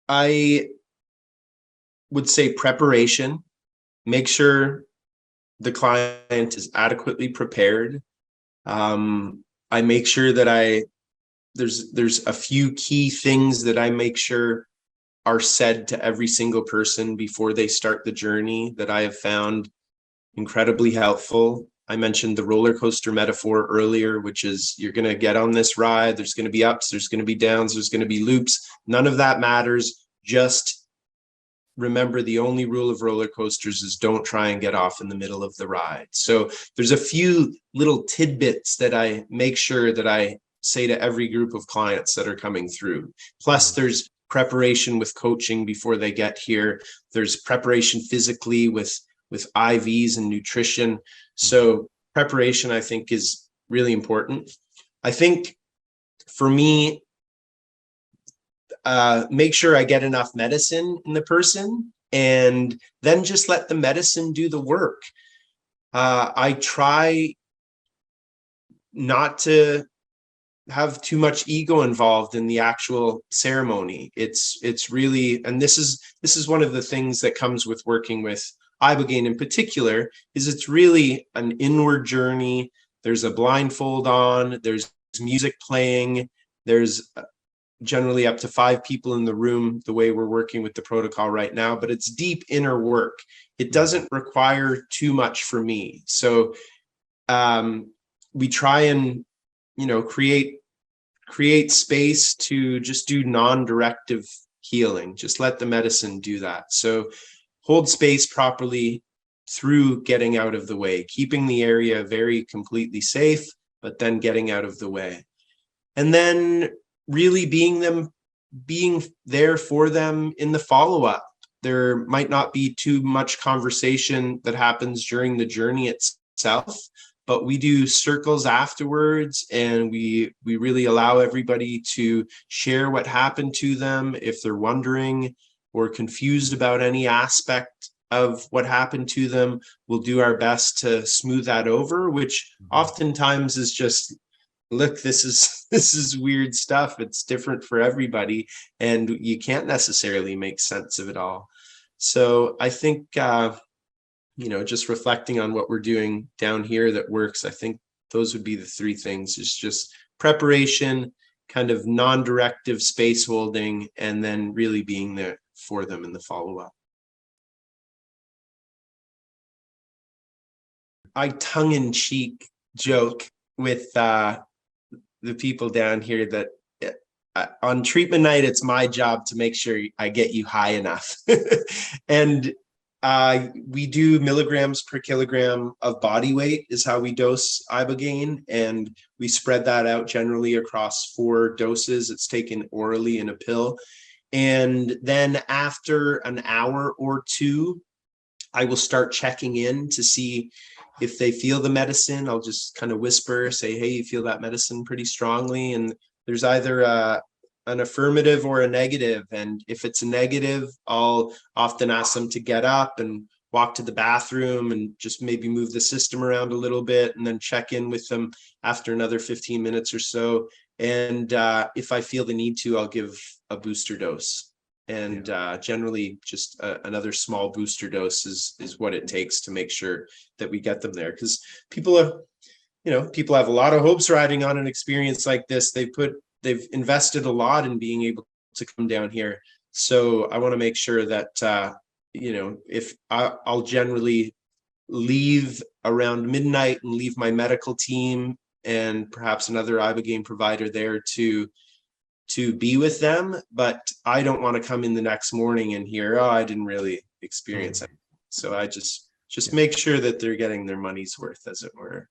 I would say preparation. Make sure the client is adequately prepared. I make sure that there's a few key things that I make sure are said to every single person before they start the journey that I have found incredibly helpful. I mentioned the roller coaster metaphor earlier, which is you're going to get on this ride. There's going to be ups, there's going to be downs, there's going to be loops. None of that matters. Just remember, the only rule of roller coasters is don't try and get off in the middle of the ride. So there's a few little tidbits that I make sure that I say to every group of clients that are coming through. Plus, there's preparation with coaching before they get here. There's preparation physically with IVs and nutrition. So preparation, I think, is really important. I think for me, make sure I get enough medicine in the person, and then just let the medicine do the work. I try not to have too much ego involved in the actual ceremony. It's really, and this is one of the things that comes with working with ibogaine in particular, is it's really an inward journey. There's a blindfold on, there's music playing, there's generally up to 5 people in the room, the way we're working with the protocol right now, but it's deep inner work. It doesn't require too much for me. So we try and, create space to just do non-directive healing. Just let the medicine do that. So hold space properly through getting out of the way, keeping the area very completely safe, but then getting out of the way. And then really being there for them in the follow-up. There might not be too much conversation that happens during the journey itself, but we do circles afterwards, and we really allow everybody to share what happened to them. If they're wondering or confused about any aspect of what happened to them, we'll do our best to smooth that over, which oftentimes is just, look, this is weird stuff. It's different for everybody, and you can't necessarily make sense of it all. So I think, just reflecting on what we're doing down here that works, I think those would be the 3 things: is just preparation, kind of non-directive space holding, and then really being there for them in the follow-up. I tongue-in-cheek joke with the people down here that on treatment night, it's my job to make sure I get you high enough. And we do milligrams per kilogram of body weight is how we dose ibogaine, and we spread that out generally across 4 doses. It's taken orally in a pill. And then after an hour or 2, I will start checking in to see if they feel the medicine. I'll just kind of whisper, say, hey, you feel that medicine pretty strongly? And there's either an affirmative or a negative. And if it's a negative, I'll often ask them to get up and walk to the bathroom and just maybe move the system around a little bit, and then check in with them after another 15 minutes or so. And if I feel the need to, I'll give a booster dose. And generally just another small booster dose is what it takes to make sure that we get them there. Because people have a lot of hopes riding on an experience like this. They've invested a lot in being able to come down here. So I want to make sure that, if I'll generally leave around midnight and leave my medical team and perhaps another ibogaine provider there to be with them, but I don't want to come in the next morning and hear, I didn't really experience it. So I just make sure that they're getting their money's worth, as it were.